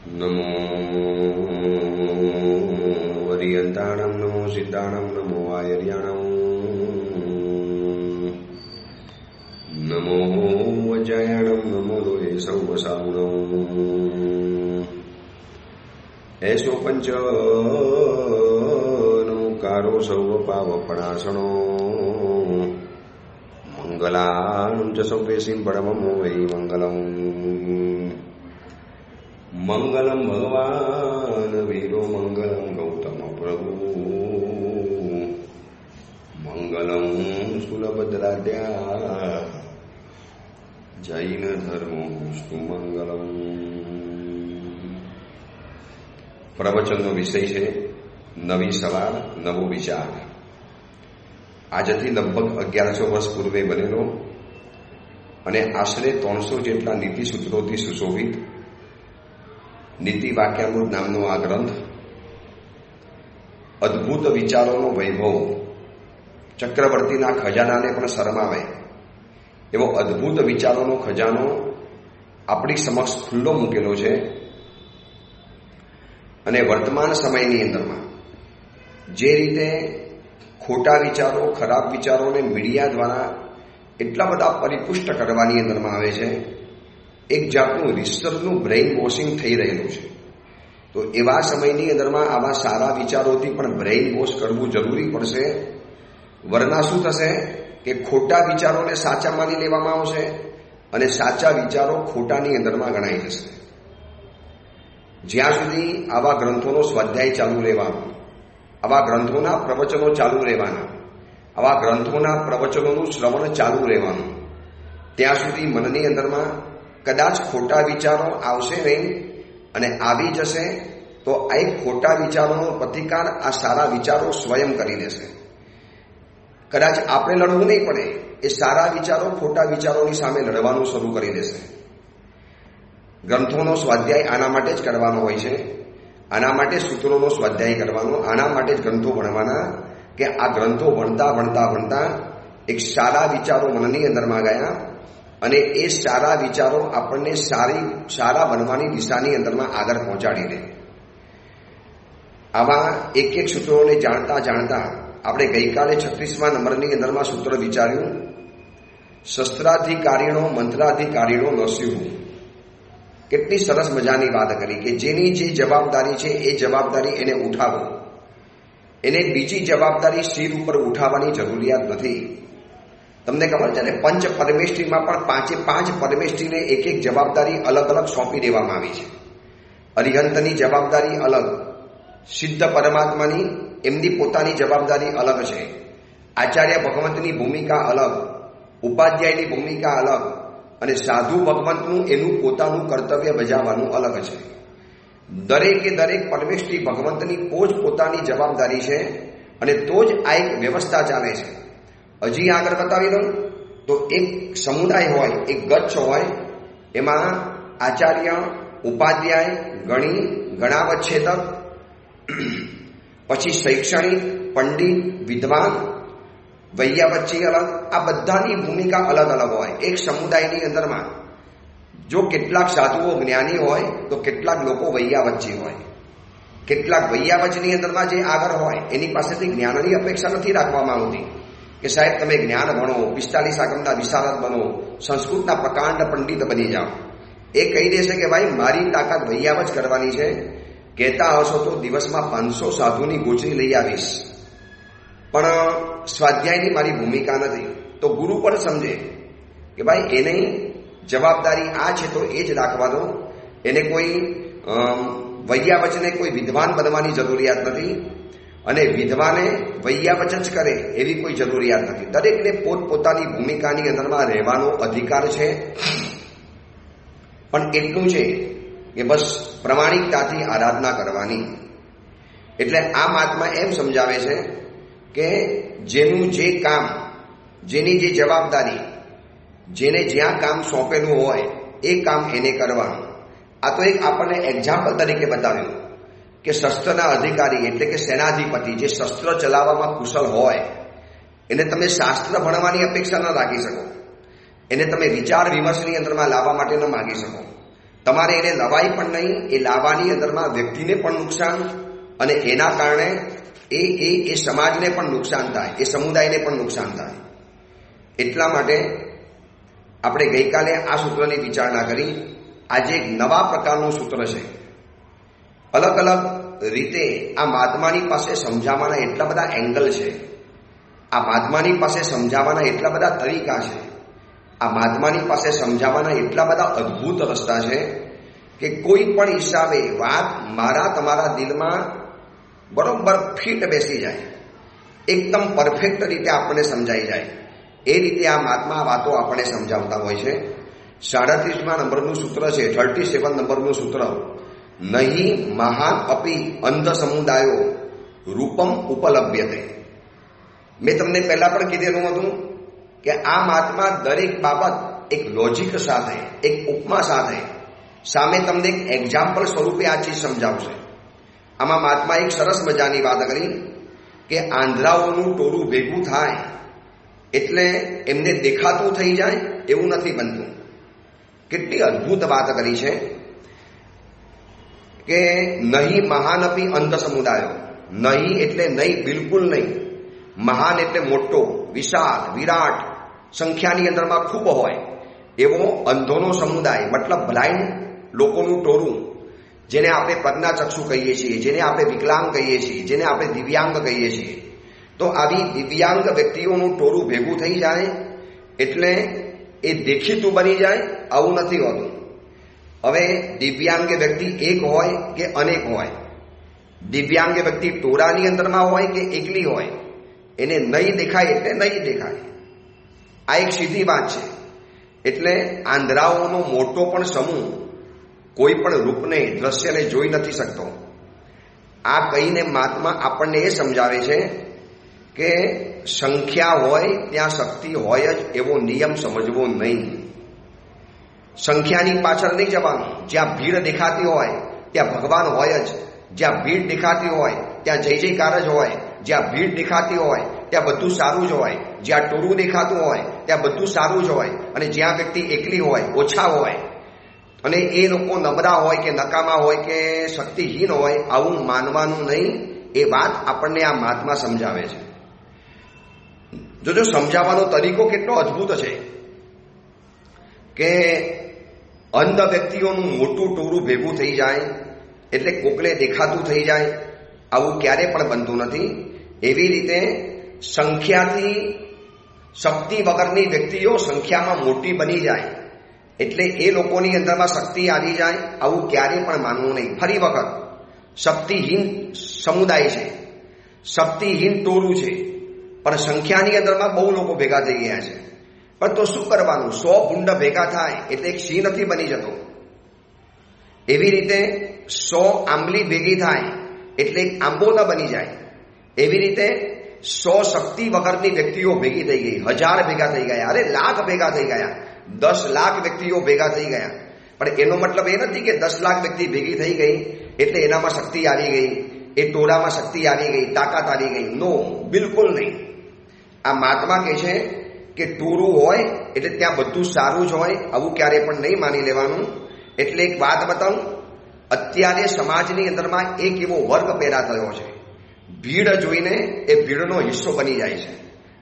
નમો હરિયંતાણમ, નમો સિદ્ધાણમ, નમો આયર્યાણમ, નમો વજ્રાયણમ, નમો લોહે સૌવસાવણમ. એસો પંચ નમુકારો સૌવ પાવપણાસણો મંગલામ ચ સૌપેશીમ પરમમો વૈ મંગલમ. મંગલમ ભગવાન વીરો, મંગલમ ગૌતમ પ્રભુ, મંગલમ સુલભદ્રાદ્યા જૈન ધર્મો વિષ્ણુ મંગલમ. પ્રવચનનો વિષય છે નવી સવાર, નવો વિચાર. આજથી લગભગ 1100 વર્ષ પૂર્વે બનેલો અને આશરે 300 જેટલા નીતિસૂત્રોથી સુશોભિત નીતિ વાક્યામૃત નામનો આ ગ્રંથ અદ્ભુત વિચારોનો વૈભવ, ચક્રવર્તીના ખજાનાને પણ શરમાવે એવો અદ્ભુત વિચારોનો ખજાનો આપણી સમક્ષ ખુલ્લો મૂકેલો છે. અને વર્તમાન સમયની અંદરમાં જે રીતે ખોટા વિચારો, ખરાબ વિચારોને મીડિયા દ્વારા એટલા બધા પરિપુષ્ટ કરવાની અંદરમાં આવે છે, એક જાતનું રિસર્ચનું બ્રેઇન વોશિંગ થઈ રહેલું છે. તો એવા સમયની અંદરમાં આવા સારા વિચારોથી પણ બ્રેઇન વોશ કરવું જરૂરી પડશે. વરના શું થશે કે ખોટા વિચારોને સાચા માની લેવામાં આવશે અને સાચા વિચારો ખોટાની અંદરમાં ગણાઈ જશે. જ્યાં સુધી આવા ગ્રંથોનો સ્વાધ્યાય ચાલુ રહેવાનો, આવા ગ્રંથોના પ્રવચનો ચાલુ રહેવાના, આવા ગ્રંથોના પ્રવચનોનું શ્રવણ ચાલુ રહેવાનું, ત્યાં સુધી મનની અંદરમાં કદાચ ખોટા વિચારો આવશે નહીં. અને આવી જશે તો આ એક ખોટા વિચારોનો પ્રતિકાર આ સારા વિચારો સ્વયં કરી દેશે. કદાચ આપણે લડવું નહીં પડે, એ સારા વિચારો ખોટા વિચારોની સામે લડવાનું શરૂ કરી દેશે. ગ્રંથોનો સ્વાધ્યાય આના માટે જ કરવાનો હોય છે. આના માટે સૂત્રોનો સ્વાધ્યાય કરવાનો, આના માટે જ ગ્રંથો ભણવાના, કે આ ગ્રંથો ભણતા ભણતા ભણતા એક સારા વિચારો મનની અંદરમાં ગયા અને એ સારા વિચારો આપણને સારા બનવાની દિશાની અંદરમાં આગળ પહોંચાડી દે. આવા એક એક સૂત્રોને જાણતા જાણતા આપણે ગઈકાલે 36મા નંબરની અંદરમાં સૂત્ર વિચાર્યું, શસ્ત્રાધિકારીનો મંત્રાધિકારીનો નસ્યું. કેટલી સરસ મજાની વાત કરી કે જેની જે જવાબદારી છે એ જવાબદારી એને ઉઠાવો. એને બીજી જવાબદારી શિર ઉપર ઉઠાવવાની જરૂરિયાત નથી. તમને ખબર છે ને, પંચ પરમેષ્ઠીમાં પણ 5 પરમેષ્ઠીને એક એક જવાબદારી અલગ અલગ સોંપી દેવામાં આવી છે. અરિહંતની જવાબદારી અલગ, સિદ્ધ પરમાત્માની એમની પોતાની જવાબદારી અલગ છે, આચાર્ય ભગવંતની ભૂમિકા અલગ, ઉપાધ્યાયની ભૂમિકા અલગ, અને સાધુ ભગવંતનું એનું પોતાનું કર્તવ્ય બજાવવાનું અલગ છે. દરેકે દરેક પરમેષ્ઠી ભગવંતની પોતાની જવાબદારી છે અને તો જ આ એક વ્યવસ્થા ચાલે છે. હજી આગળ બતાવી દઉં તો એક સમુદાય હોય, એક ગચ્છ હોય, એમાં આચાર્ય, ઉપાધ્યાય, ગણાવચ્છેદક, પછી શૈક્ષણિક, પંડિત, વિદ્વાન, વૈયાવચ્ચી અલગ, આ બધાની ભૂમિકા અલગ અલગ હોય. એક સમુદાયની અંદરમાં જો કેટલાક સાધુઓ જ્ઞાની હોય તો કેટલાક લોકો વૈયાવચ્ચી હોય. કેટલાક વૈયાવચની અંદરમાં જે આગળ હોય એની પાસેથી જ્ઞાનની અપેક્ષા નથી રાખવામાં આવતી કે સાહેબ તમે જ્ઞાન ભણો, 45 આગમના વિશારદ બનો, સંસ્કૃતના પ્રકાંડ પંડિત બની જાઓ. એ કહી દેશે કે ભાઈ મારી તાકાત વૈયાવચ કરવાની છે, કહેતા હશો તો દિવસમાં 500 સાધુની ગોચરી લઈ આવીશ, પણ સ્વાધ્યાયની મારી ભૂમિકા નથી. તો ગુરુ પણ સમજે કે ભાઈ એની જવાબદારી આ છે તો એ જ રાખવા દો. એને કોઈ વૈયાવચને કોઈ વિદ્વાન બનવાની જરૂરિયાત નથી અને વિદ્વાને વૈયાવચ જ કરે એવી કોઈ જરૂરિયાત નથી. દરેકને પોતપોતાની ભૂમિકાની અંદરમાં રહેવાનો અધિકાર છે. પણ એટલું છે કે બસ પ્રમાણિકતાથી આરાધના કરવાની. એટલે આ મહાત્મા એમ સમજાવે છે કે જેનું જે કામ, જેની જે જવાબદારી, જેને જ્યાં કામ સોંપેલું હોય એ કામ એને કરવાનું. આ તો એક આપણને એક્ઝામ્પલ તરીકે બતાવ્યું કે શસ્ત્રના અધિકારી એટલે કે સેનાધિપતિ જે શસ્ત્ર ચલાવવામાં કુશળ હોય એને તમે શાસ્ત્ર ભણવાની અપેક્ષા ન રાખી શકો, એને તમે વિચાર વિમર્શની અંદરમાં લાવવા માટે ન માગી શકો. તમારે એને લવાય પણ નહીં, એ લાવવાની અંદરમાં વ્યક્તિને પણ નુકસાન, અને એના કારણે એ સમાજને પણ નુકસાન થાય, એ સમુદાયને પણ નુકસાન થાય. એટલા માટે આપણે ગઈકાલે આ સૂત્રની વિચારણા કરી. આજે એક નવા પ્રકારનું સૂત્ર છે. અલગ અલગ રીતે આ મહાત્માની પાસે સમજાવવાના એટલા બધા એંગલ છે, આ મહાત્માની પાસે સમજાવવાના એટલા બધા તરીકા છે, આ મહાત્માની પાસે સમજાવવાના એટલા બધા અદ્ભુત રસ્તા છે કે કોઈ પણ હિસાબે વાત મારા તમારા દિલમાં બરોબર ફિટ બેસી જાય, એકદમ પરફેક્ટ રીતે આપણને સમજાઈ જાય. એ રીતે આ મહાત્મા વાતો આપણને સમજાવતા હોય છે. 37મા નંબરનું સૂત્ર છે, 37 નંબરનું સૂત્ર, નહીં મહાન અપી અંધ સમુદાયો રૂપમ ઉપલભ્યતે. મેં તમને પહેલા પણ કીધેલું હતું કે આ મહાત્મા દરેક બાબત એક લોજિક સાથે, એક ઉપમા સાથે, સામે તમને એક એક્ઝામ્પલ સ્વરૂપે આ ચીજ સમજાવશે. આમાં મહાત્મા એક સરસ મજાની વાત કરી કે આંધળાઓનું ટોળું ભેગું થાય એટલે એમને દેખાતું થઈ જાય એવું નથી બનતું. કેટલી અદ્ભુત વાત કરી છે કે નહીં મહાન અપી અંધ સમુદાયો. નહીં એટલે નહીં, બિલકુલ નહીં. મહાન એટલે મોટો, વિશાળ, વિરાટ, સંખ્યાની અંદરમાં ખૂબ હોય એવો અંધોનો સમુદાય, મતલબ બ્લાઇન્ડ લોકોનું ટોળું, જેને આપણે પ્રજ્ઞાચક્ષુ કહીએ છીએ, જેને આપણે વિકલાંગ કહીએ છીએ, જેને આપણે દિવ્યાંગ કહીએ છીએ. તો આવી દિવ્યાંગ વ્યક્તિઓનું ટોળું ભેગું થઈ જાય એટલે એ દેખીતું બની જાય, આવું નથી હોતું. હવે દિવ્યાંગ વ્યક્તિ એક હોય કે અનેક હોય, દિવ્યાંગ વ્યક્તિ ટોળાની અંદરમાં હોય કે એકલી હોય, એને નહીં દેખાય એટલે નહીં દેખાય. આ એક સીધી વાત છે. એટલે આંધળાઓનો મોટો પણ સમૂહ કોઈ પણ રૂપને, દ્રશ્યને જોઈ નથી શકતો. આ કહીને મહાત્મા આપણને એ સમજાવે છે કે સંખ્યા હોય ત્યાં શક્તિ હોય જ એવો નિયમ સમજવો નહીં. સંખ્યાની પાછળ નહીં જવાનું. જ્યાં ભીડ દેખાતી હોય ત્યાં ભગવાન હોય જ, જ્યાં ભીડ દેખાતી હોય ત્યાં જય જયકાર જ હોય, જ્યાં ભીડ દેખાતી હોય ત્યાં બધું સારું જ હોય, જ્યાં ટોળું દેખાતું હોય ત્યાં બધું સારું જ હોય, અને જ્યાં વ્યક્તિ એકલી હોય, ઓછા હોય, અને એ લોકો નબળા હોય કે નકામા હોય કે શક્તિહીન હોય, આવું માનવાનું નહીં. એ વાત આપણને આ મહાત્મા સમજાવે છે. જોજો સમજાવવાનો તરીકો કેટલો અદ્ભુત છે કે અંધ વ્યક્તિઓનું મોટું ટોળું ભેગું થઈ જાય એટલે કોકને દેખાતું થઈ જાય, આવું ક્યારે પણ બનતું નથી. એવી રીતે સંખ્યાથી શક્તિ વગરની વ્યક્તિઓ સંખ્યામાં મોટી બની જાય એટલે એ લોકોની અંદરમાં શક્તિ આવી જાય, આવું ક્યારે પણ માનવું નહીં. ફરી વખત, શક્તિહીન સમુદાય છે, શક્તિહીન ટોળું છે, પણ સંખ્યાની અંદરમાં બહુ લોકો ભેગા થઈ ગયા છે. પણ તો શું કરવાનું? 100 ભૂંડ ભેગા થાય એટલે એક સિંહ નથી બની જતો. એવી રીતે 100 આંબલી ભેગી થાય એટલે એક આંબો ન બની જાય. એવી રીતે 100 શક્તિ વગરની વ્યક્તિઓ ભેગી થઈ ગઈ, 1000 ભેગા થઈ ગયા, અરે લાખ ભેગા થઈ ગયા, 10 લાખ વ્યક્તિઓ ભેગા થઈ ગયા. પણ એનો મતલબ એ નથી કે 10 લાખ વ્યક્તિ ભેગી થઈ ગઈ એટલે એનામાં શક્તિ આવી ગઈ, એ ટોળામાં શક્તિ આવી ગઈ, તાકાત આવી ગઈ. નો, બિલકુલ નહીં. આ મહાત્મા કહે છે કે ટોળું હોય એટલે ત્યાં બધું સારું જ હોય, આવું ક્યારે પણ નહીં માની લેવાનું. એટલે એક વાત બતાવું, અત્યારે સમાજની અંદરમાં એક એવો વર્ગ પેદા થયો છે, ભીડ જોઈને એ ભીડનો હિસ્સો બની જાય છે.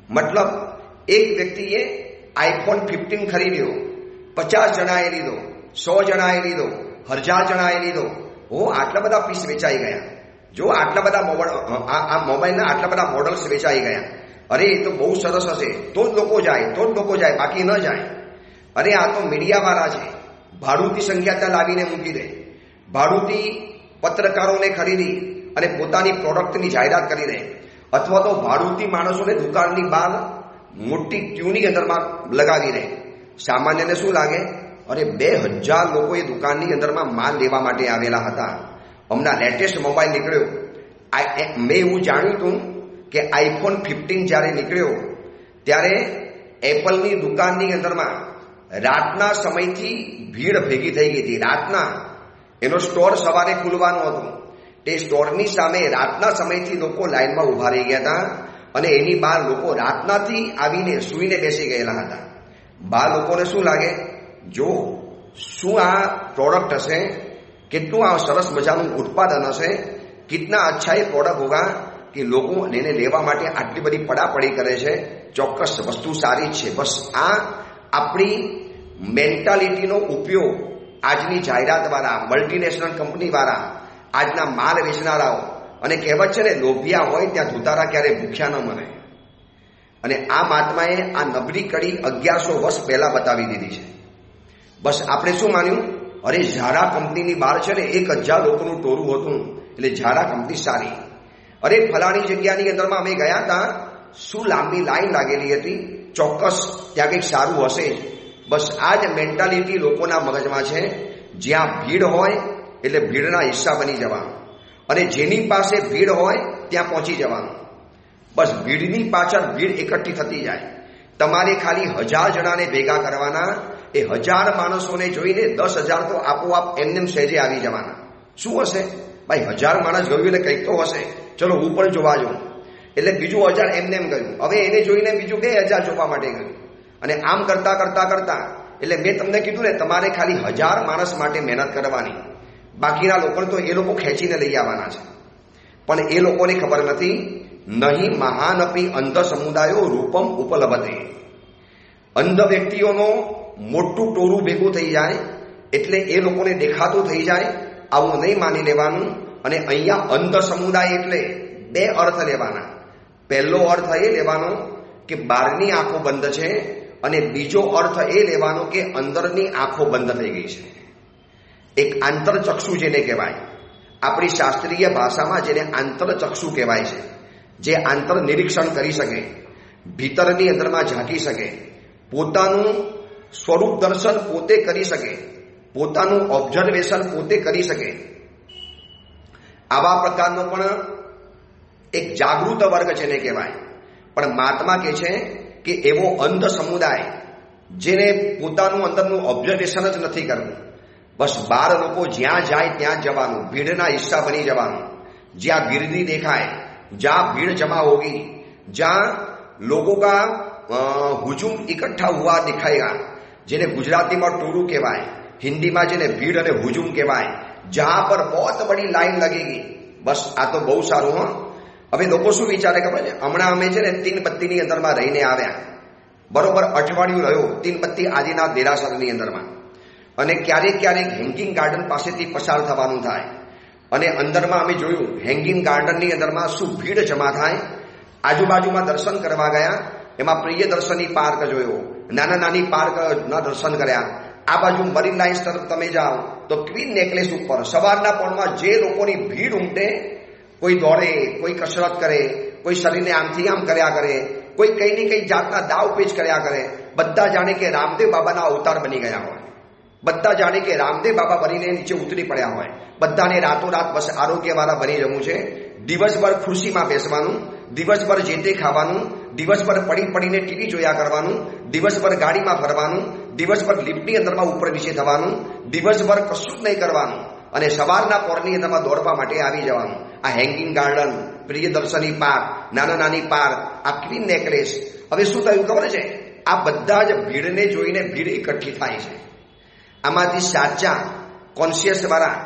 મતલબ એક વ્યક્તિએ iPhone 15 ખરીદ્યો, 50 જણાએ લીધો, 100 જણાએ લીધો, 1000 જણાએ લીધો. આટલા બધા પીસ વેચાઈ ગયા. જો આટલા બધા આ મોબાઈલના આટલા બધા મોડલ્સ વેચાઈ ગયા. અરે એ તો બહુ સરસ હશે, તો જ લોકો જાય, તો જ લોકો જાય, બાકી ન જાય. અરે આ તો મીડિયાવાળા છે, ભાડુતી સંખ્યા ત્યાં લાવીને મૂકી દે, ભાડુતી પત્રકારોને ખરીદી અને પોતાની પ્રોડક્ટની જાહેરાત કરી દે, અથવા તો ભાડુતી માણસોને દુકાનની બહાર મોટી ક્યુની અંદરમાં લગાવી દે. સામાન્યને શું લાગે? અરે 2000 લોકો એ દુકાનની અંદરમાં માલ લેવા માટે આવેલા હતા. હમણાં લેટેસ્ટ મોબાઈલ નીકળ્યો, મેં એવું જાણ્યું હતું કે iPhone 15 જ્યારે નીકળ્યો ત્યારે એપલની દુકાનની અંદરમાં રાતના સમયથી ભીડ ભેગી થઈ ગઈ હતી. રાતના એનો સ્ટોર સવારે ખુલવાનો હતો, તે સ્ટોરની સામે રાતના સમયથી લોકો લાઈનમાં ઊભા રહી ગયા હતા, અને એની બહાર લોકો રાતનાથી આવીને સૂઈને બેસી ગયેલા હતા. બહાર લોકોને શું લાગે? જો શું આ પ્રોડક્ટ હશે, કેટલું આ સરસ મજાનું ઉત્પાદન હશે, કિતના અચ્છા એ પ્રોડક્ટ હોગા કે લોકો એને લેવા માટે આટલી બધી પડાપડી કરે છે. ચોક્કસ વસ્તુ સારી જ છે. બસ આ આપણી મેન્ટાલિટીનો ઉપયોગ આજની જાહેરાતવાળા, મલ્ટીનેશનલ કંપનીવાળા, આજના માલ વેચનારાઓ, અને કહેવત છે ને, લોભિયા હોય ત્યાં ધુતારા ક્યારે ભૂખ્યા ન મરે. અને આ મહાત્માએ આ નબળી કડી 1100 વર્ષ પહેલા બતાવી દીધી છે. બસ આપણે શું માન્યું, અરે ઝારા કંપનીની બહાર છે ને 1000 લોકોનું ટોળું હતું એટલે ઝારા કંપની સારી. અરે ફલાણી જગ્યાની અંદરમાં અમે ગયા હતા, શું લાંબી લાઈન લાગેલી હતી, ચોક્કસ ત્યાં કંઈક સારું હશે. બસ આ જ મેન્ટાલિટી લોકોના મગજમાં છે. જ્યાં ભીડ હોય એટલે ભીડના હિસ્સા બની જવાનું, અને જેની પાસે ભીડ હોય ત્યાં પહોંચી જવાનું. બસ ભીડની પાછળ ભીડ એકઠી થતી જાય. તમારે ખાલી 1000 જણાને ભેગા કરવાના. એ 1000 માણસોને જોઈને 10,000 તો આપોઆપ એમનેમ સહેજે આવી જવાના. શું હશે ભાઈ, 1000 માણસ ગયું એટલે કંઈક તો હશે, ચલો હું પણ જોવા જાઉં. એટલે બીજું 1000 એમનેમ ગયું. હવે એને જોઈને બીજું 2000 જોવા માટે ગયું. અને આમ કરતા કરતા કરતા એટલે મેં તમને કીધું ને, તમારે ખાલી 1000 માણસ માટે મહેનત કરવાની. બાકીના લોકોને તો એ લોકો ખેંચીને લઈ આવવાના છે. પણ એ લોકોને ખબર નથી, નહીં મહાનપી અંધ સમુદાયો રૂપમ ઉપલબ્ધે. અંધ વ્યક્તિઓનો મોટું ટોળું ભેગું થઈ જાય એટલે એ લોકોને દેખાતું થઈ જાય, આવું નહીં માની લેવાનું. અને અહીંયા અંધ સમુદાય એટલે 2 અર્થ લેવાના. પહેલો અર્થ એ લેવાનો કે બહારની આંખો બંધ છે, અને બીજો અર્થ એ લેવાનો કે અંદરની આંખો બંધ થઈ ગઈ છે. એક આંતરચક્ષુ જેને કહેવાય, આપણી શાસ્ત્રીય ભાષામાં જેને આંતરચક્ષુ કહેવાય છે, જે આંતર નિરીક્ષણ કરી શકે, ભીતરની અંદરમાં ઝાંકી શકે, પોતાનું સ્વરૂપ દર્શન પોતે કરી શકે, પોતાનું ઓબ્ઝર્વેશન પોતે કરી શકે. આવા પ્રકારનો પણ એક જાગૃત વર્ગ જેને કહેવાય. પણ મહાત્મા કહે છે કે એવો અંધ સમુદાય જેને પોતાનું અંદરનું ઓબ્ઝર્વેશન જ નથી કરવું. બસ બહાર લોકો જ્યાં જાય ત્યાં જવાનું, ભીડના હિસ્સા બની જવાનું. જ્યાં ગીર્દી દેખાય, जहां भीड़ जमा होगी, जहां लोगों का हुजूम इकट्ठा हुआ दिखाएगा, जिन्हें गुजराती में टोरू कहवाय, हिंदी में जिन्हें भीड़ और हुजूम कहवाय, जहां पर बहुत बड़ी लाइन लगेगी. बस आ तो बहुत सारू. हाँ, હવે લોકો શું વિચારે ખબર છે, હમણાં અમે છે ને તીનપત્તીની અંદરમાં રહીને આવ્યા, બરોબર અઠવાડિયું રહ્યો તીનપત્તી આદિના દેરાસરની અંદરમાં, અને ક્યારેક ક્યારેક હેંગિંગ ગાર્ડન પાસેથી પસાર થવાનું થાય, અને અંદરમાં અમે જોયું હેંગિંગ ગાર્ડનની અંદરમાં શું ભીડ જમા થાય. આજુબાજુમાં દર્શન કરવા ગયા, એમાં પ્રિયદર્શની પાર્ક જોયો, નાના નાની પાર્કના દર્શન કર્યા. આ બાજુ મરીન લાઇન્સ તરફ તમે જાઓ તો ક્વીન નેકલેસ ઉપર સવારના પહોરમાં જે લોકોની ભીડ ઉમટે, કોઈ દોડે, કોઈ કસરત કરે, કોઈ શરીરને આમથી આમ કર્યા કરે, કોઈ કઈ ને કઈ જાતના દાવ પેચ કર્યા કરે. બધા જાણે કે રામદેવ બાબાના અવતાર બની ગયા હોય, બધા જાણે કે રામદેવ બાબા બનીને નીચે ઉતરી પડ્યા હોય. બધાને રાતોરાત બસ આરોગ્યવાળા બની જવું છે. દિવસભર ખુરશીમાં બેસવાનું, દિવસભર જે તે ખાવાનું, દિવસભર પડી પડીને ટીવી જોયા કરવાનું, દિવસભર ગાડીમાં ફરવાનું, દિવસભર લિફ્ટની અંદરમાં ઉપર નીચે થવાનું, દિવસભર કશું જ નહીં કરવાનું, અને સવારના પોરની અંદરમાં દોડવા માટે આવી જવાનું. આ હેંગિંગ ગાર્ડન, પ્રિયદર્શની પાર્ક, નાના નાની પાર્ક, આ ક્વીન નેકલેસ. હવે શું થયું ખબર છે, આ બધા જ ભીડને જોઈને ભીડ એકઠી થાય છે. આમાંથી સાચા કોન્શિયસ વાળા,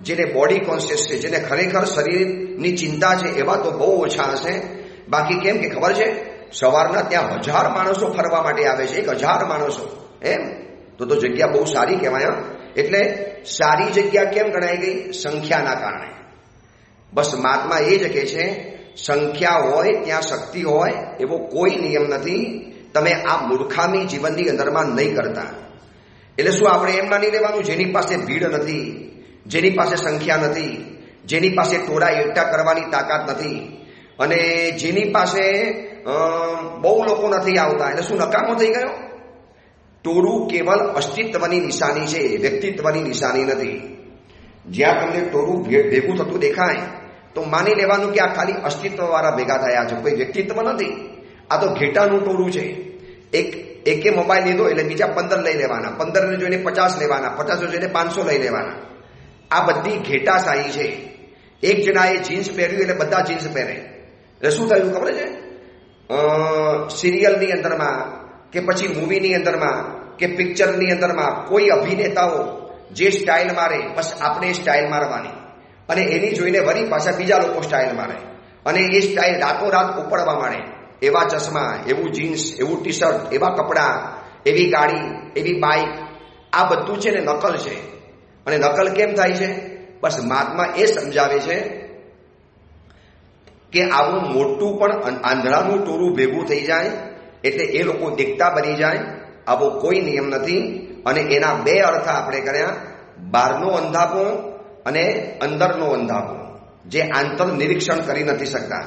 જેને બોડી કોન્શિયસ છે, જેને ખરેખર શરીરની ચિંતા છે, એવા તો બહુ ઓછા હશે. બાકી કેમ કે ખબર છે, સવારના ત્યાં 1000 માણસો ફરવા માટે આવે છે, 1000 માણસો. એમ તો જગ્યા બહુ સારી કહેવાય. એટલે સારી જગ્યા કેમ ગણાઈ ગઈ? સંખ્યાના કારણે. બસ મહાત્મા એ જ કહે છે, સંખ્યા હોય ત્યાં શક્તિ હોય, એવો કોઈ નિયમ નથી. તમે આ મૂર્ખામી જીવનની અંદરમાં નહીં કરતા. એટલે શું આપણે એમ માની લેવાનું, જેની પાસે ભીડ નથી, જેની પાસે સંખ્યા નથી, જેની પાસે ટોળા એકઠા કરવાની તાકાત નથી, અને જેની પાસે બહુ લોકો નથી આવતા, એટલે શું નકામો થઈ ગયો? ટોળું કેવલ અસ્તિત્વની નિશાની છે, વ્યક્તિત્વની નિશાની નથી. જ્યાં તમને ટોળું ભેગું થતું દેખાય તો માની લેવાનું કે આ ખાલી અસ્તિત્વવાળા ભેગા થયા છે, કોઈ વ્યક્તિત્વ નથી. આ તો ઘેટાનું ટોળું છે. એકે મોબાઈલ લીધો એટલે બીજા 15 લઈ લેવાના, 15ને જોઈને 50 લેવાના, 50 જોઈને 500 લઈ લેવાના. આ બધી ઘેટાશાહી છે. એક જણાએ જીન્સ પહેર્યું એટલે બધા જીન્સ પહેરે. એટલે શું થયું ખબર છે, સિરિયલની અંદરમાં કે પછી મૂવીની અંદરમાં કે પિક્ચરની અંદરમાં કોઈ અભિનેતાઓ જે સ્ટાઇલ મારે, બસ આપણે એ સ્ટાઇલ મારવાની, અને એની જોઈને વળી પાછા બીજા લોકો સ્ટાઇલ મારે, અને એ સ્ટાઇલ રાતોરાત ઉપડવા માંડે. એવા ચશ્મા, એવું જીન્સ, એવું ટી શર્ટ, એવા કપડાં, એવી ગાડી, એવી બાઇક, આ બધું છે ને નકલ છે. અને નકલ કેમ થાય છે? બસ મહાત્મા એ સમજાવે છે કે આવું મોટું પણ આંધળાનું ટોળું ભેગું થઈ જાય એટલે એ લોકો દેખતા બની જાય, આવો કોઈ નિયમ નથી. અને એના બે અર્થ આપણે કર્યા, બહારનો અંધાપો અને અંદરનો અંધાપો. જે આંતર નિરીક્ષણ કરી નથી શકતા,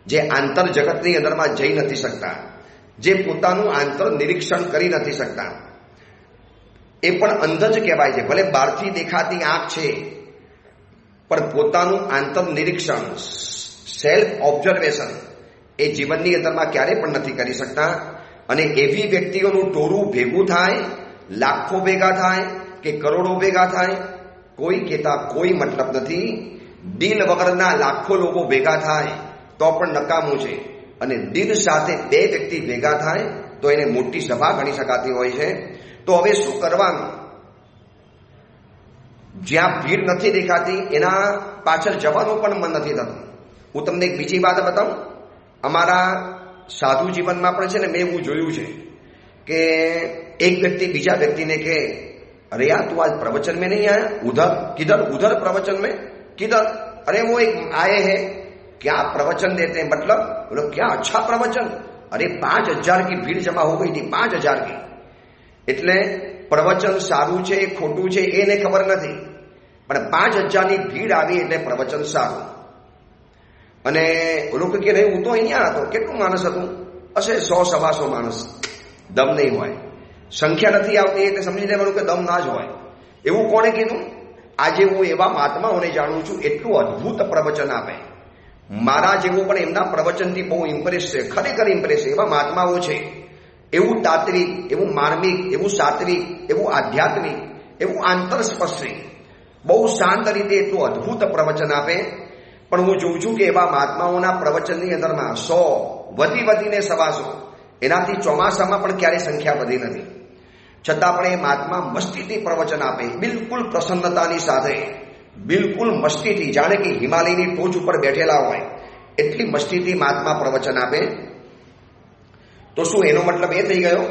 જે આંતર જગતની અંદરમાં જઈ નથી શકતા, જે પોતાનું આંતર નિરીક્ષણ કરી નથી શકતા, એ પણ અંધ જ કહેવાય છે. ભલે બહારથી દેખાતી આંખ છે, પણ પોતાનું આંતર નિરીક્ષણ, સેલ્ફ ઓબ્ઝર્વેશન એ જીવનની અંદરમાં ક્યારેય પણ નથી કરી શકતા. અને એવી વ્યક્તિઓનું ટોળું ભેગું થાય, લાખો ભેગા થાય કે કરોડો ભેગા થાય, કોઈ કહેતા કોઈ મતલબ નથી. દિલ વગરના લાખો લોકો ભેગા થાય તો પણ નકામું છે, અને દિલ સાથે બે વ્યક્તિ ભેગા થાય તો એને મોટી સભા ગણી શકાતી હોય છે. તો હવે શું કરવાનું? જ્યાં ભીડ નથી દેખાતી એના પાછળ જવાનું પણ મન નથી થતું. હું તમને એક બીજી વાત બતાવું. અમારા સાધુ જીવનમાં પણ છે ને, મેં એવું જોયું છે કે એક વ્યક્તિ બીજા વ્યક્તિને કહે, अरे यार तू आज प्रवचन में नहीं आया, उधर किधर, उधर प्रवचन में किधर, अरे वो एक आए हैं, क्या प्रवचन देते हैं, मतलब बोलो क्या अच्छा प्रवचन, अरे 5000 की भीड़ जमा हो गई थी, 5000 की. એટલે પ્રવચન સારું છે ખોટું છે એને ખબર નથી, પણ 5000 ની ભીડ આવી એટલે પ્રવચન સારું. અને લોકો કે નહીં, હું તો અહીંયા હતો, કેટલું માણસ હતું? હશે 100-125 માણસ. દમ નહીં હોય, સંખ્યા નથી આવતી એટલે સમજી લેવાનું કે દમ ના જ હોય. એવું કોણે કીધું? આજે હું એવા મહાત્માઓને જાણું છું, એટલું અદ્ભુત પ્રવચન આપે. મારા જેવું પણ એમના પ્રવચનથી બહુ ઇમ્પ્રેસ છે, ખરેખર ઇમ્પ્રેસ છે. એવા મહાત્માઓ છે, એવું તાત્વિક, એવું માર્મિક, એવું સાત્વિક, એવું આધ્યાત્મિક, એવું આંતરસ્પર્શી, બહુ શાંત રીતે એટલું અદ્ભુત પ્રવચન આપે. પણ હું જોઉં છું કે એવા મહાત્માઓના પ્રવચનની અંદરમાં 100 વધીને 125, એનાથી ચોમાસામાં પણ ક્યારેય સંખ્યા વધી નથી. છતાં પણ એ મહાત્મા મસ્તીથી પ્રવચન આપે, બિલકુલ પ્રસન્નતાની સાથે, બિલકુલ મસ્તીથી, જાણે કે હિમાલયની ટોચ ઉપર બેઠેલા હોય એટલી મસ્તીથી મહાત્મા પ્રવચન આપે. તો શું એનો મતલબ એ થઈ ગયો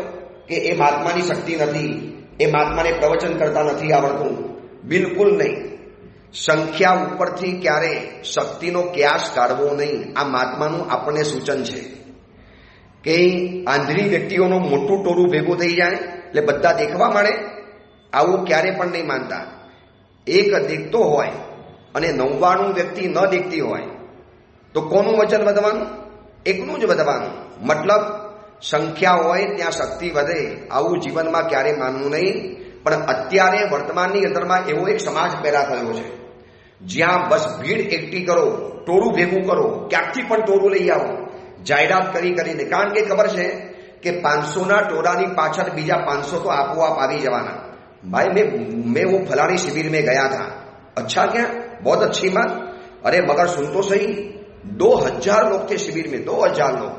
કે એ મહાત્માની શક્તિ નથી, એ મહાત્માને પ્રવચન કરતા નથી આવડતું? બિલકુલ નહીં. સંખ્યા ઉપરથી ક્યારે શક્તિનો ક્યાસ કાઢવો નહીં. આ મહાત્માનું આપણને સૂચન છે કે આંધળી વ્યક્તિઓનું મોટું ટોળું ભેગું થઈ જાય એટલે બધા દેખવા માંડે, આવું ક્યારે પણ નહીં માનતા. એક દેખતો હોય અને 99 વ્યક્તિ ન દેખતી હોય તો કોનું વચન વધવાનું? એકનું જ વધવાનું. મતલબ સંખ્યા હોય ત્યાં શક્તિ વધે, આવું જીવનમાં ક્યારે માનવું નહીં. પણ અત્યારે વર્તમાનની અંદરમાં એવો એક સમાજ પેદા થયો છે જ્યાં બસ ભીડ એકઠી કરો, ટોળું ભેગું કરો, ક્યાંકથી પણ ટોળું લઈ આવો, જાહેરાત કરીને. કારણ કે ખબર છે કે 500ના ટોળાની પાછળ બીજા 500 તો આપોઆપ આવી જવાના. भाई मैं वो फलानी शिविर में गया था. अच्छा क्या? बहुत अच्छी बात. अरे मगर सुन तो सही, 2000 लोग थे शिविर में, 2000 लोग.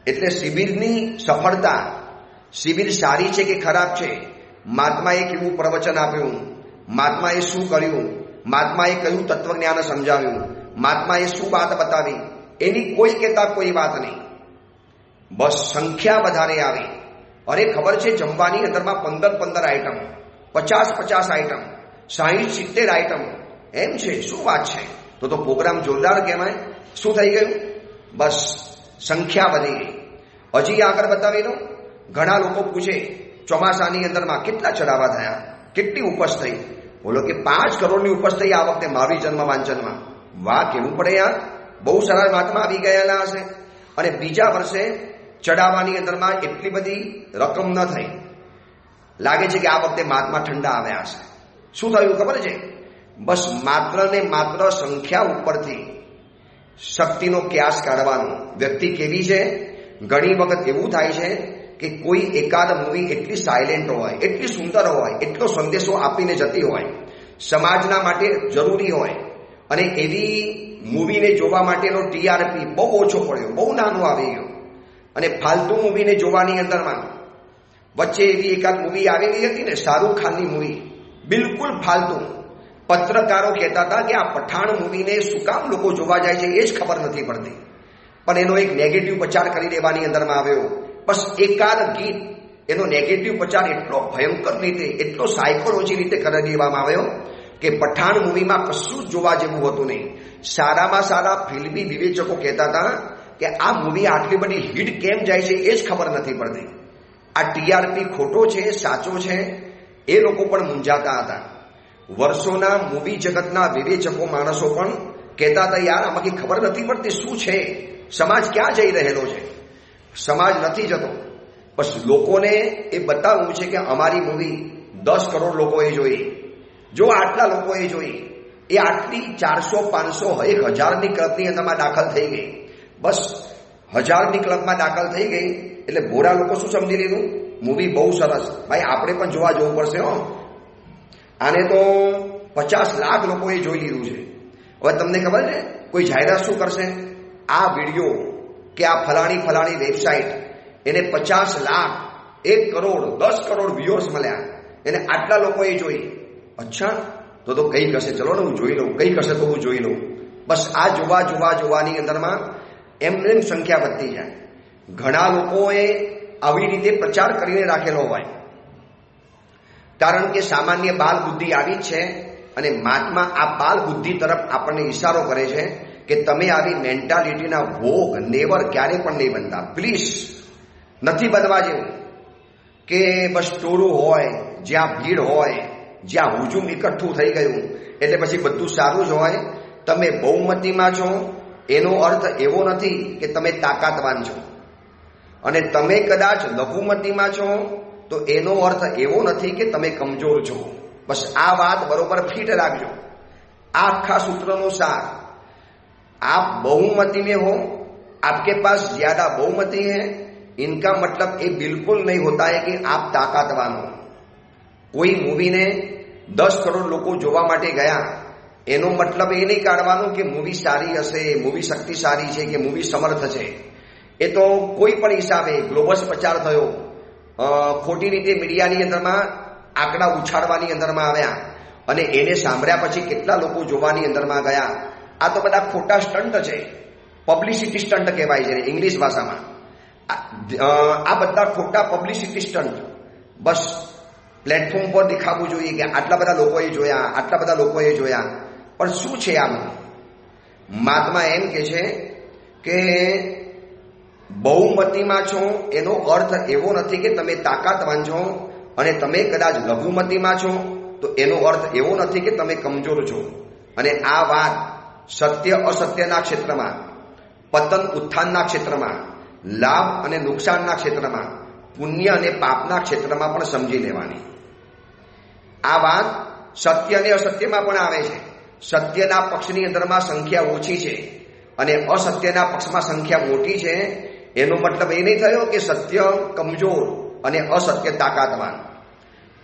એટલે શિબિરની સફળતા, શિબિર સારી છે કે ખરાબ છે, મહાત્માએ કેવું પ્રવચન આપ્યું, મહાત્માએ શું કર્યું, મહાત્માએ કયું તત્વજ્ઞાન સમજાવ્યું, મહાત્માએ શું વાત બતાવી, એની કોઈ કહેતા કોઈ વાત નહીં. બસ સંખ્યા વધારે આવી. અરે ખબર છે જમવાની અંદરમાં 15 આઈટમ, 50 આઈટમ, 60-70 આઈટમ, એમ છે? શું વાત છે? તો પ્રોગ્રામ જોરદાર કહેવાય. શું થઈ ગયું? બસ સંખ્યા વધી ગઈ. હજી આગળ બતાવી દઉં. ઘણા લોકો પૂછે ચોમાસાની અંદરમાં કેટલા ચડાવા થયા, કેટલી ઉપજ થઈ? બોલો કે 5 કરોડની ઉપજ થઈ આ વખતે મહાવીર જન્મ વાંચનમાં. વાહ, કેવું પડે યાર, બહુ સારા વાતમાં આવી ગયેલા હશે. અને બીજા વર્ષે ચડાવવાની અંદરમાં એટલી બધી રકમ ન થઈ. લાગે છે કે આ વખતે મહાત્મા ઠંડા આવ્યા હશે. શું થયું ખબર છે? બસ માત્ર ને માત્ર સંખ્યા ઉપરથી શક્તિનો ક્યાસ કાઢવાનો. વ્યક્તિ કેવી છે? ઘણી વખત એવું થાય છે કે કોઈ એકાદ મૂવી એટલી સાયલેન્ટ હોય, એટલી સુંદર હોય, એટલો સંદેશો આપીને જતી હોય, સમાજના માટે જરૂરી હોય, અને એવી મૂવીને જોવા માટેનો TRP બહુ ઓછો પડ્યો, બહુ નાનો આવી ગયો, અને ફાલતુ મૂવીને જોવાની અંદરમાં વચ્ચે એવી એકાદ મૂવી આવેલી હતી ને, શાહરૂખ ખાનની મૂવી, બિલકુલ ફાલતુ. પત્રકારો કહેતા હતા કે આ પઠાણ મૂવીને શું કામ લોકો જોવા જાય છે એ જ ખબર નથી પડતી. પણ એનો એક નેગેટિવ પ્રચાર કરી દેવાની અંદરમાં આવ્યો. બસ એકાદ ગીત એનો નેગેટિવ પ્રચાર એટલો ભયંકર રીતે, એટલો સાયકોલોજી રીતે કરી દેવામાં આવ્યો કે પઠાણ મૂવીમાં કશું જ જોવા જેવું હતું નહીં. સારામાં સારા ફિલ્મી વિવેચકો કહેતા હતા કે આ મૂવી આટલી બધી હિટ કેમ જાય છે એ જ ખબર નથી પડતી. આ ટીઆરપી ખોટો છે, સાચો છે, એ લોકો પણ મૂંઝાતા હતા. વર્ષોના મૂવી જગતના વિવેચકો માણસો પણ કહેતા હતા યાર આમાંથી ખબર નથી પડતી શું છે, સમાજ ક્યાં જઈ રહેલો છે. સમાજ નથી જતો, બસ લોકોને એ બતાવવું છે કે અમારી મૂવી 10 કરોડ લોકોએ જોઈ. જો આટલા લોકોએ જોઈ, એ આટલી 400, 500, 1000ની ક્લબની અંદરમાં દાખલ થઈ ગઈ. બસ 1000ની ક્લબમાં દાખલ થઈ ગઈ એટલે ભોળા લોકો શું સમજી લીધું, મૂવી બહુ સરસ, ભાઈ આપણે પણ જોવા જવું પડશે હો. આને તો 50 લાખ લોકોએ જોઈ લીધું છે. હવે તમને ખબર છે કોઈ જાહેરાત શું કરશે, આ વિડીયો કે આ ફલાણી વેબસાઇટ એને 50 લાખ, 1 કરોડ, 10 કરોડ વ્યુઅર્સ મળ્યા, એને આટલા લોકોએ જોઈ. અચ્છા તો કંઈક હશે, ચલો ને હું જોઈ લઉં, કંઈક હશે તો હું જોઈ લઉં. બસ આ જોવાની અંદરમાં એમને સંખ્યા વધતી જાય. ઘણા લોકોએ આવી રીતે પ્રચાર કરીને રાખેલો હોય, કારણ કે સામાન્ય બાલ બુદ્ધિ આવી જ છે. અને મહાત્મા આ બાલ બુદ્ધિ તરફ આપણને ઇશારો કરે છે કે તમે આવી મેન્ટાલિટીના ભોગ નેવર ક્યારે પણ નહીં બનતા. પ્લીઝ, નથી બનવા જેવું કે બસ ટોળું હોય, જ્યાં ભીડ હોય, જ્યાં હુજુમ એકઠું થઈ ગયું એટલે પછી બધું સારું જ હોય. તમે બહુમતીમાં છો એનો અર્થ એવો નથી કે તમે તાકાતવાન છો, અને તમે કદાચ લઘુમતીમાં છો તો એનો અર્થ એવો નથી કે તમે કમજોર છો. બસ આ વાત બરોબર ફિટ રાખજો. આ આખા सूत्रों सार, आप बहुमती में हो, आपके पास ज्यादा बहुमती है, इनका मतलब ये बिल्कुल नहीं होता है कि आप ताकतवान हो. कोई मूवी ने 10 करोड़ લોકો જોવા માટે ગયા એનો મતલબ એ નહીં કાઢવાનો કે મૂવી સારી હશે, મૂવી શક્તિશાળી છે કે મૂવી સમર્થ છે. એ તો કોઈ પણ હિસાબે ગ્લોબસ પ્રચાર થયો, ખોટી રીતે મીડિયાની અંદરમાં આંકડા ઉછાળવાની અંદરમાં આવ્યા અને એને સાંભળ્યા પછી કેટલા લોકો જોવાની અંદરમાં ગયા. આ તો બધા ખોટા સ્ટન્ટ છે, પબ્લિસિટી સ્ટન્ટ કહેવાય છે ઇંગ્લિશ ભાષામાં. આ બધા ખોટા પબ્લિસિટી સ્ટન્ટ બસ પ્લેટફોર્મ પર દેખાવું જોઈએ કે આટલા બધા લોકોએ જોયા, આટલા બધા લોકોએ જોયા. પણ શું છે આનું? મહાત્મા એમ કે છે કે બહુમતીમાં છો એનો અર્થ એવો નથી કે તમે તાકાતવાન છો, અને તમે કદાચ લઘુમતીમાં છો તો એનો અર્થ એવો નથી કે તમે કમજોર છો. અને આ વાત સત્ય અસત્યના ક્ષેત્રમાં, પતન ઉત્થાનના ક્ષેત્રમાં, લાભ અને નુકસાનના ક્ષેત્રમાં, પુણ્ય અને પાપના ક્ષેત્રમાં પણ સમજી લેવાની. આ વાત સત્ય અને અસત્યમાં પણ આવે છે. સત્યના પક્ષની અંદરમાં સંખ્યા ઓછી છે અને અસત્યના પક્ષમાં સંખ્યા મોટી છે. એનો મતલબ એ નહીં થયો કે સત્ય કમજોર અને અસત્ય તાકાતવાન.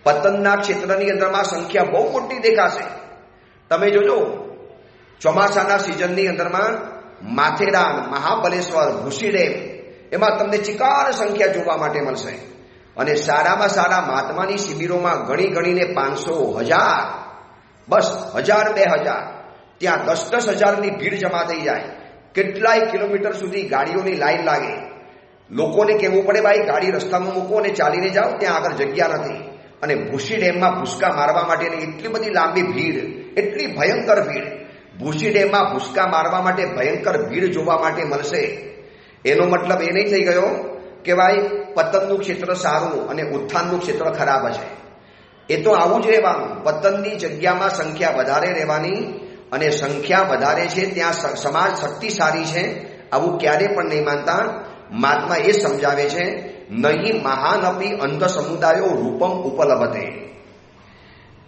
પતનના ક્ષેત્રની અંદરમાં સંખ્યા બહુ મોટી દેખાશે. તમે જોજો ચોમાસાના સિઝનની અંદરમાં માથેરાન, મહાબલેશ્વર, ભૂસી ડેમ, એમાં તમને ચિકાર સંખ્યા જોવા માટે મળશે. અને સારામાં સારા મહાત્માની શિબિરોમાં ગણીને 500, 1000, બસ 1000, 2000, ત્યાં 10-10 હજારની ભીડ જમા થઈ જાય. કેટલાય કિલોમીટર સુધી ગાડીઓની લાઈન લાગે. લોકોને કહેવું પડે ભાઈ ગાડી રસ્તામાં મૂકો અને ચાલીને જાઓ, ત્યાં આગળ જગ્યા નથી. અને ભૂસી ડેમમાં ભૂસકા મારવા માટેની એટલી બધી લાંબી ભીડ, એટલી ભયંકર ભીડ. ભૂસી ડેમમાં ભૂસકા મારવા માટે ભયંકર ભીડ જોવા માટે મળશે. એનો મતલબ એ નહીં થઈ ગયો કે ભાઈ પતનનું ક્ષેત્ર સારું અને ઉત્થાનનું ક્ષેત્ર ખરાબ છે. એ તો આવું જ રહેવાનું. પતનની જગ્યામાં સંખ્યા વધારે રહેવાની, અને સંખ્યા વધારે છે ત્યાં સમાજ શક્તિશાળી છે આવું ક્યારે પણ નહીં માનતા. મહાત્મા એ સમજાવે છે નહીં મહાનપી અંધ સમુદાયો રૂપમ ઉપલબ્ધે.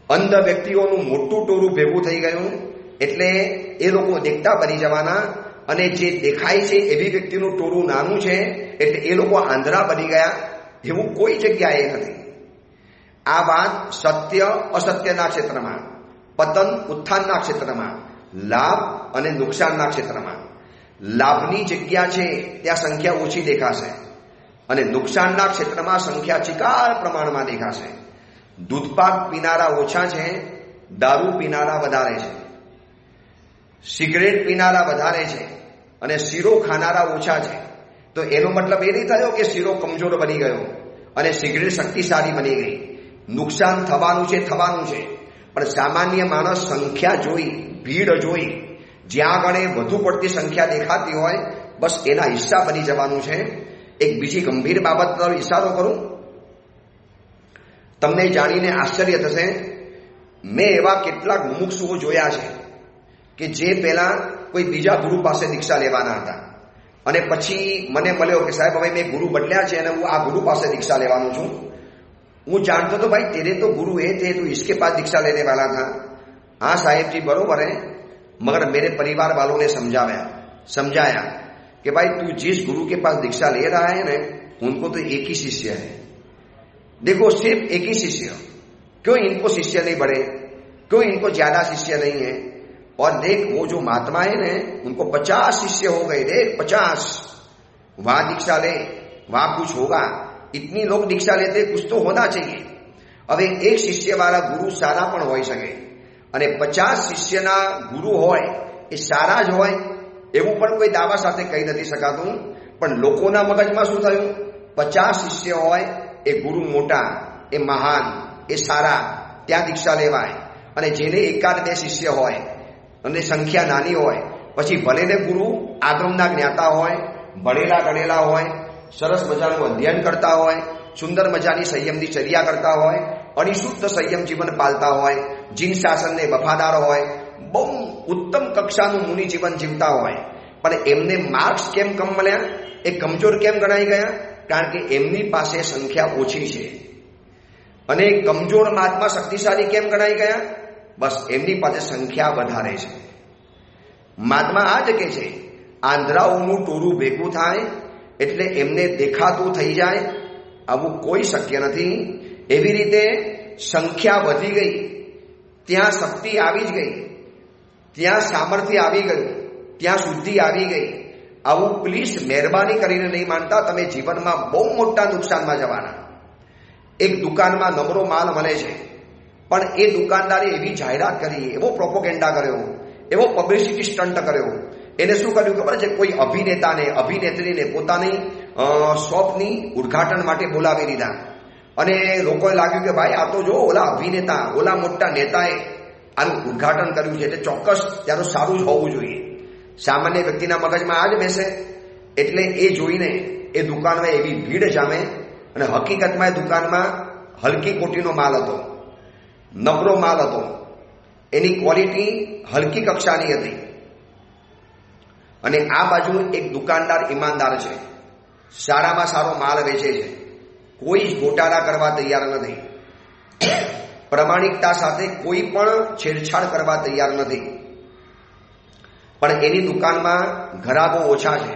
અંધ વ્યક્તિઓનું મોટું ટોળું ભેગું થઈ ગયું એટલે એ લોકો દેખતા બની જવાના, અને જે દેખાય છે એવી વ્યક્તિનું ટોળું નાનું છે એટલે એ લોકો આંધળા બની ગયા. એવું કોઈ જગ્યાએ નથી. આ વાત સત્ય અસત્યના ક્ષેત્રમાં, પતન ઉત્થાનના ક્ષેત્રમાં, લાભ અને નુકસાનના ક્ષેત્રમાં. લાભની જગ્યા છે ત્યાં સંખ્યા ઓછી દેખાશે, અને નુકસાનના ક્ષેત્રમાં સંખ્યા ચિકાર પ્રમાણમાં દેખાશે. દૂધપાક પીનારા ઓછા છે, દારૂ પીનારા વધારે છે. સિગરેટ પીનારા વધારે છે અને શીરો ખાનારા ઓછા છે. તો એનો મતલબ એ નહીં થયો કે શીરો કમજોર બની ગયો અને સિગરેટ શક્તિશાળી બની ગઈ. નુકસાન થવાનું છે. પણ સામાન્ય માણસ સંખ્યા જોઈ, ભીડ જોઈ, જ્યાં આગળ વધુ પડતી સંખ્યા દેખાતી હોય બસ એના હિસ્સા બની જવાનું છે. એક બીજી ગંભીર બાબત પર ઇશારો કરું. તમને જાણીને આશ્ચર્ય થશે, મેં એવા કેટલાક મુમુક્ષુઓ જોયા છે કે જે પહેલા કોઈ બીજા ગુરુ પાસે દીક્ષા લેવાના હતા અને પછી મને મળ્યો કે સાહેબ હવે મેં ગુરુ બદલ્યા છે અને હું આ ગુરુ પાસે દીક્ષા લેવાનું છું. હું जानता तो भाई तेरे तो गुरु है थे, तू इसके पास दीक्षा लेने वाला था. हाँ साहेब जी बरोबर है, मगर मेरे परिवार वालों ने समझाया कि भाई तू जिस गुरु के पास दीक्षा ले रहा है ना, उनको तो एक ही शिष्य है. देखो सिर्फ एक ही शिष्य, क्यों इनको शिष्य नहीं बढ़े, क्यों इनको ज्यादा शिष्य नहीं है. और देख वो जो महात्मा है ना, उनको 50 शिष्य हो गए. देख 50, वहां दीक्षा ले, वहां कुछ होगा. इतनी लोग दीक्षा लेते, कुछ तो होना चाहिए. હવે એક શિષ્યવાળા ગુરુ સારા પણ હોઈ શકે અને 50 શિષ્યના ગુરુ હોય એ સારા જ હોય એવું પણ કોઈ દાવા સાથે કહી નથી શકાતું. પણ લોકોના મગજમાં શું થયું, 50 શિષ્ય હોય એ ગુરુ મોટા, એ મહાન, એ સારા, ત્યાં દીક્ષા લેવાય. અને જેને એકાદ બે શિષ્ય હોય અને સંખ્યા નાની હોય, પછી ભલે ને ગુરુ આગમના જ્ઞાતા હોય, ભણેલા ગણેલા હોય, સરસ મજાનું અધ્યયન કરતા હોય, સુંદર મજાની સંયમની ચર્યા કરતા હોય, અનિશુદ્ધ સંયમ જીવન પાલતા હોય, જીન શાસનને વફાદાર હોય, બહુ ઉત્તમ કક્ષાનું મુનિ જીવન જીવતા હોય, પણ એમને માર્ક્સ કેમ કમ મળ્યા, એ કમજોર કેમ ગણાઈ ગયા? કારણ કે એમની પાસે સંખ્યા ઓછી છે. અને કમજોર મહાત્મા શક્તિશાળી કેમ ગણાઈ ગયા? બસ એમની પાસે સંખ્યા વધારે છે. મહાત્મા આ જ કે છે, આંધ્રાઓનું ટોળું ભેગું થાય એટલે એમને દેખાતું થઈ જાય, આવું કોઈ શક્ય નથી. એવી રીતે સંખ્યા વધી ગઈ, ત્યાં શક્તિ આવી જ ગઈ, ત્યાં સામર્થ્ય આવી ગયું, ત્યાં શુદ્ધિ આવી ગઈ. આવું પ્લીઝ મહેરબાની કરીને નહીં માનતા, તમે જીવનમાં બહુ મોટા નુકસાનમાં જવાના. એક દુકાનમાં નબળો માલ મળે છે, પણ એ દુકાનદારે એવી જાહેરાત કરી, એવો પ્રોપોગેન્ડા કર્યો, એવો પબ્લિસિટી સ્ટન્ટ કર્યો. એને શું કર્યું ખબર છે? કોઈ અભિનેતાને, અભિનેત્રીને પોતાની શોપની ઉદ્ઘાટન માટે બોલાવી દીધા અને લોકોએ લાગ્યું કે ભાઈ આ તો જો ઓલા અભિનેતા, ઓલા મોટા નેતાએ આનું ઉદ્ઘાટન કર્યું છે એટલે ચોક્કસ ત્યાંનું સારું જ હોવું જોઈએ. સામાન્ય વ્યક્તિના મગજમાં આ જ બેસે. એટલે એ જોઈને એ દુકાનમાં એવી ભીડ જામે અને હકીકતમાં એ દુકાનમાં હલકી કોટીનો માલ હતો, નબળો માલ હતો, એની ક્વોલિટી હલકી કક્ષાની હતી. અને આ બાજુ એક દુકાનદાર ઈમાનદાર છે, સારામાં સારો માલ વેચે છે, કોઈ ગોટાળા કરવા તૈયાર નથી, પ્રમાણિકતા સાથે કોઈ પણ છેડછાડ કરવા તૈયાર નથી. પણ એની દુકાનમાં ગ્રાહકો ઓછા છે,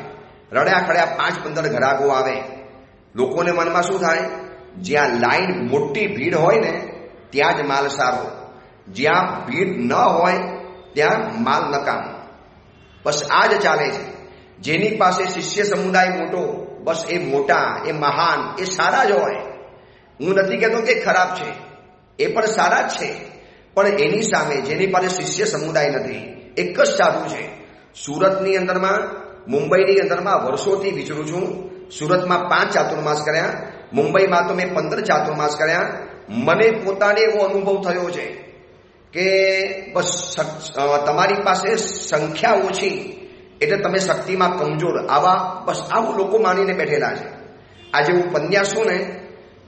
રડ્યા ખડ્યા 5-15 ગ્રાહકો આવે. લોકોને મનમાં શું થાય? જ્યાં લાઈન મોટી ભીડ હોય ને ત્યાં જ માલ સારો, જ્યાં ભીડ ન હોય ત્યાં માલ નકામો. બસ આ જ ચાલે છે. જેની પાસે શિષ્ય સમુદાય મોટો, બસ એ મોટા, એ મહાન, એ સારા જ હોય. હું નથી કહેતો કે ખરાબ છે, એ પણ સારા જ છે. પણ એની સામે જેની પાસે શિષ્ય સમુદાય નથી, એક જ સાધુ છે. સુરતની અંદરમાં, મુંબઈની અંદરમાં વર્ષોથી વિચરું છું. સુરતમાં 5 ચાતુર્માસ કર્યા, મુંબઈમાં તો મેં 15 ચાતુર્માસ કર્યા. મને પોતાને એવો અનુભવ થયો છે કે બસ તમારી પાસે સંખ્યા ઓછી એટલે તમે શક્તિમાં કમજોર, આવું લોકો માનીને બેઠેલા છે. આજે હું પન્યાસ છું ને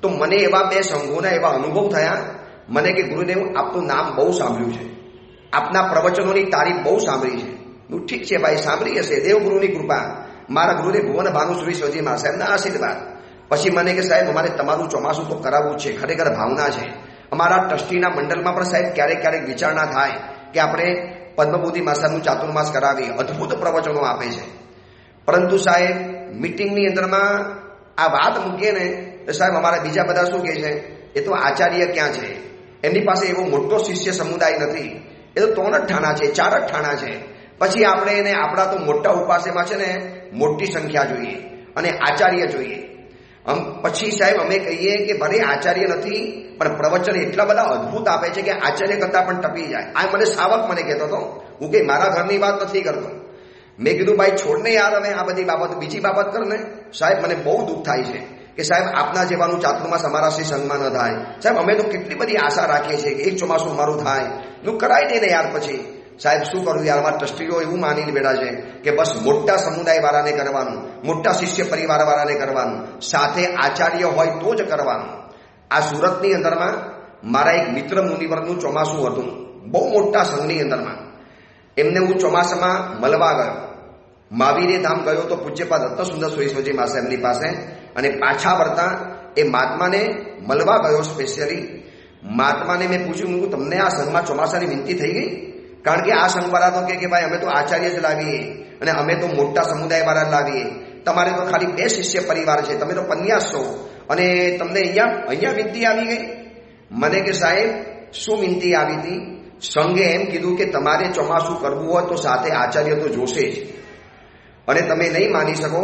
તો મને એવા 2 સંઘોના એવા અનુભવ થયા. મને કે ગુરુદેવ આપનું નામ બહુ સાંભળ્યું છે, આપના પ્રવચનોની તારીફ બહુ સાંભળી છે. ઠીક છે ભાઈ, સાંભળી હશે, દેવગુરુની કૃપા, મારા ગુરુદેવ ભુવન ભાનુશ્રી સ્વજી મા સાહેબના આશીર્વાદ. પછી મને કે સાહેબ અમારે તમારું ચોમાસું તો કરાવવું જ છે, ખરેખર ભાવના છે. અમારા ટ્રસ્ટીના મંડળમાં પણ સાહેબ ક્યારેક વિચારણા થાય કે આપણે પદ્મબુદ્ધિ માસાનું ચાતુર્માસ કરાવીએ. અદ્ભુત પ્રવચનો આપે છે. પરંતુ સાહેબ મિટિંગની અંદરમાં આ વાત મૂકીએ ને તો સાહેબ અમારા બીજા બધા શું કહે છે, એ તો આચાર્ય ક્યાં છે, એમની પાસે એવો મોટો શિષ્ય સમુદાય નથી, એ તો 3 જ ઠાણા છે, 4 જ ઠાણા છે. પછી આપણે એને આપણા તો મોટા ઉપાસેમાં છે ને મોટી સંખ્યા જોઈએ અને આચાર્ય જોઈએ. પછી સાહેબ અમે કહીએ કે ભલે આચાર્ય નથી પણ પ્રવચન એટલા બધા અદ્ભુત આપે છે કે આચાર્ય કરતા પણ ટપી જાય. આ મને સાવક મને કહેતો હતો, હું કે મારા ઘરની વાત નથી કરતો. મેં કીધું ભાઈ છોડ ને યાર, હવે આ બધી બાબત બીજી બાબત કર ને. સાહેબ મને બહુ દુઃખ થાય છે કે સાહેબ આપના જેવાનું ચાતુર્માસ અમારા શ્રી સંઘમાં ન થાય. સાહેબ અમે તો કેટલી બધી આશા રાખીએ છીએ કે એક ચોમાસું અમારું થાય, નું કરાય દે ને યાર. પછી સાહેબ શું કરું યાર, અમારા ટ્રસ્ટીઓ એવું માનીને બેઠા છે કે બસ મોટા સમુદાય વાળાને કરવાનું, મોટા શિષ્ય પરિવાર વાળાને કરવાનું, સાથે આચાર્ય હોય તો જ કરવાનું. આ સુરતની અંદરમાં મારા એક મિત્ર મુનિવરનું ચોમાસું હતું, બહુ મોટા સંઘની અંદરમાં. એમને હું ચોમાસામાં મળવા ગયો, મહાવીરે ધામ ગયો તો પૂજ્યપાદ રત્નસુંદર સુરેશ્વરજી મા સાહેબની પાસે, અને પાછા વળતા એ મહાત્માને મળવા ગયો સ્પેશિયલી. મહાત્માને મેં પૂછ્યું, તમને આ સંઘમાં ચોમાસાની વિનંતી થઈ ગઈ? કારણ કે આ સંઘવાળા તો કે ભાઈ અમે તો આચાર્ય જ લાવીએ અને અમે તો મોટા સમુદાય વાળા લાવીએ, તમારે તો ખાલી 2 શિષ્ય પરિવાર છે, તમે તો પન્યાસ છો અને તમને અહીંયા વિનંતી આવી ગઈ. મને કે સાહેબ શું વિનંતી આવી હતી? સંઘે એમ કીધું કે તમારે ચોમાસું કરવું હોય તો સાથે આચાર્ય તો જોશે જ. અને તમે નહીં માની શકો,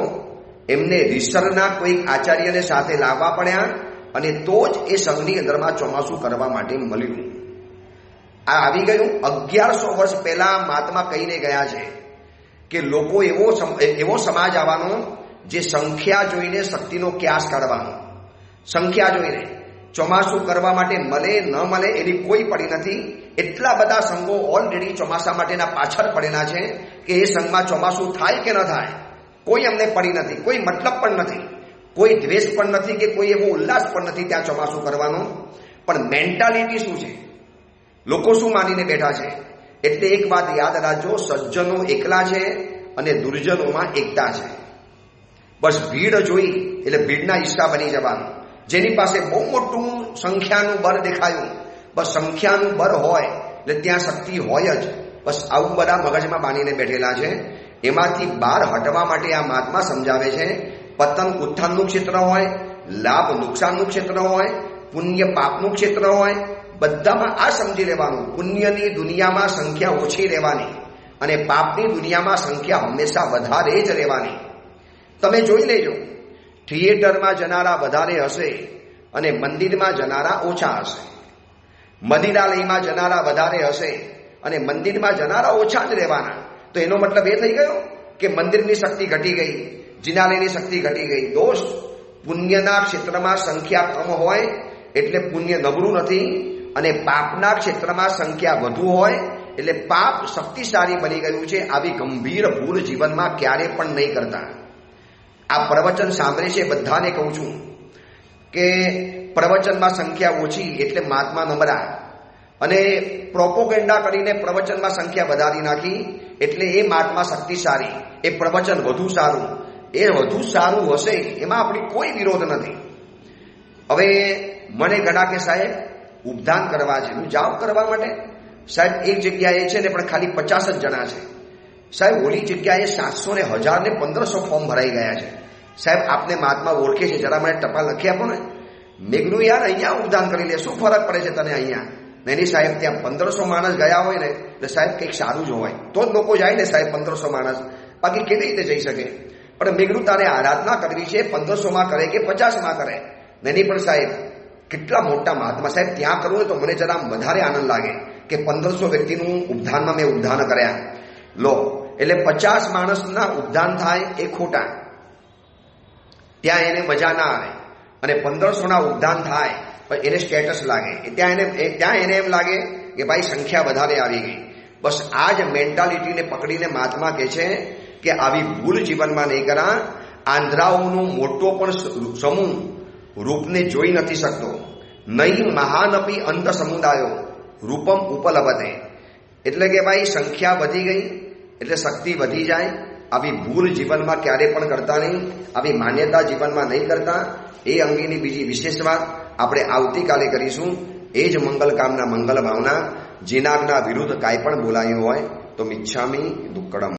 એમને રીસરના કોઈક આચાર્યને સાથે લાવવા પડ્યા અને તો જ એ સંઘની અંદરમાં ચોમાસું કરવા માટે મળ્યું. આ આવી ગયું. 1100 વર્ષ પહેલા મહાત્મા કહીને ગયા છે કે લોકો એવો સમાજ આવવાનો જે સંખ્યા જોઈને શક્તિનો ક્યાસ કાઢવાનો. સંખ્યા જોઈને ચોમાસું કરવા માટે મળે ન મળે એની કોઈ પડી નથી. એટલા બધા સંઘો ઓલરેડી ચોમાસા માટેના પાછળ પડેલા છે કે એ સંઘમાં ચોમાસું થાય કે ન થાય કોઈ અમને પડી નથી, કોઈ મતલબ પણ નથી, કોઈ દ્વેષ પણ નથી કે કોઈ એવો ઉલ્લાસ પણ નથી ત્યાં ચોમાસું કરવાનો. પણ મેન્ટાલિટી શું છે, લોકો શું માનીને બેઠા છે? એટલે એક વાત યાદ રાખજો, સજ્જનો એકલા છે અને દુર્જનોમાં એકતા છે. બસ ભીડ જોઈ એટલે ભીડના હિસ્સા બની જવાનું. જેની પાસે બહુ મોટું સંખ્યાનું બળ દેખાયું, બસ સંખ્યાનું બળ હોય એટલે ત્યાં શક્તિ હોય જ. બસ આવું બધા મગજમાં બાંધીને બેઠેલા છે. એમાંથી બહાર હટવા માટે આ મહાત્મા સમજાવે છે. પતન ઉત્થાનનું ક્ષેત્ર હોય, લાભ નુકસાનનું ક્ષેત્ર હોય, પુણ્ય પાપનું ક્ષેત્ર હોય, બધામાં આ સમજી લેવાનું. પુણ્યની દુનિયામાં સંખ્યા ઓછી રહેવાની અને પાપની દુનિયામાં સંખ્યા હંમેશા વધારે જ રહેવાની. તમે જોઈ લેજો, થિયેટરમાં જનારા વધારે હશે અને મંદિરમાં જનારા ઓછા હશે. મંદિરાલયમાં જનારા વધારે હશે અને મંદિરમાં જનારા ઓછા જ રહેવાના. તો એનો મતલબ એ થઈ ગયો કે મંદિરની શક્તિ ઘટી ગઈ, જિનાલયની શક્તિ ઘટી ગઈ. દોસ્ત, પુણ્યના ક્ષેત્રમાં સંખ્યા કમ હોય એટલે પુણ્ય નબળું નથી, અને પાપના ક્ષેત્રમાં સંખ્યા વધુ હોય એટલે પાપ શક્તિશાળી બની ગયું છે. આવી ગંભીર ભૂલ જીવનમાં ક્યારે પણ નહીં કરતા. આ પ્રવચન સાંભળે છે બધાને કહું છું કે પ્રવચનમાં સંખ્યા ઓછી એટલે મહાત્મા નબળા, અને પ્રોપોગેન્ડા કરીને પ્રવચનમાં સંખ્યા વધારી નાખી એટલે એ મહાત્મા શક્તિશાળી, એ પ્રવચન વધુ સારું. એ વધુ સારું હશે એમાં આપણી કોઈ વિરોધ નથી. હવે મને ઘણા કે સાહેબ ઉપદાન કરવા છે, હું જાવ કરવા માટે. સાહેબ એક જગ્યાએ છે ને પણ ખાલી 50 જ જણા છે. સાહેબ ઓલી જગ્યાએ 700 ને 1000 ને 1500 ફોર્મ ભરાઈ ગયા છે. સાહેબ આપને મહાત્મા ઓળખે છે, જરા મને ટપાલ લખી આપો ને. મેં કીધું યાર અહીંયા ઉપદાન કરી લે, શું ફરક પડે છે તને અહીંયા? નહીં સાહેબ, ત્યાં 1500 માણસ ગયા હોય ને એટલે સાહેબ કંઈક સારું જ હોય તો જ લોકો જાય ને સાહેબ. 1500 માણસ બાકી કેવી રીતે જઈ શકે? પણ મેં કીધું તારે આરાધના કરવી છે, 1500માં કરે કે 50માં કરે. નહીં પણ સાહેબ કેટલા મોટા મહાત્મા, સાહેબ ત્યાં કરવું હોય તો મને જરા વધારે આનંદ લાગે કે 1500 વ્યક્તિનું ઉપધાનમાં મેં ઉપધાન કર્યા. લો એટલે 50 માણસના ઉપધાન થાય એ ખોટા, ત્યાં એને મજા ના આવે. અને 1500ના ઉપધાન થાય પણ એને સ્ટેટસ લાગે, ત્યાં એને એમ લાગે કે ભાઈ સંખ્યા વધારે આવી ગઈ. બસ આ જ મેન્ટાલિટીને પકડીને મહાત્મા કહે છે કે આવી ભૂલ જીવનમાં નહીં કરા. આંધ્રાઓનો મોટો પણ સમૂહ રૂપને જોઈ નથી શકતો. નહીં મહાનપી અંત સમુદાયો રૂપમ ઉપલબ્ધે. એટલે કે ભાઈ સંખ્યા વધી ગઈ એટલે શક્તિ વધી જાય. આવી ભૂલ જીવનમાં ક્યારે પણ કરતા નહીં, આવી માન્યતા જીવનમાં નહીં કરતા. એ અંગેની બીજી વિશેષ વાત આપણે આવતીકાલે કરીશું. એ જ મંગલ કામના મંગલ ભાવના. જીનાગના વિરુદ્ધ કાંઈ પણ બોલાયું હોય તો મિચ્છામી દુક્કડમ.